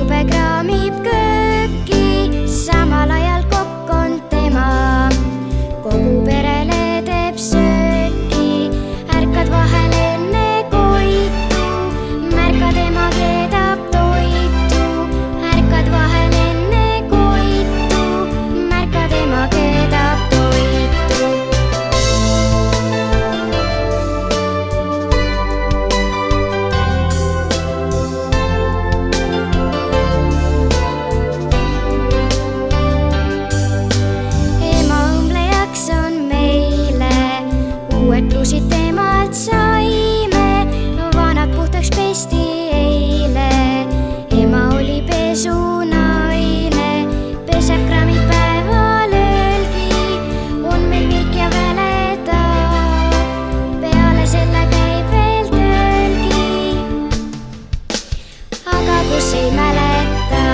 tube kraamib kööki, samal ajal kokk on tema. Kogu perele teeb sööki, ärkad vahel enne koitu, märkad ema keedab toitu. Ärkad vahel enne koitu, märkad ema keedab toitu. Uued temalt saime, vanad puhtaks pesti eile. Ema oli pesunaine, peseb kraamid päeval öölgi. On meil virk ja väleda, peale selle käib veel töölgi. Aga kus ei mäleta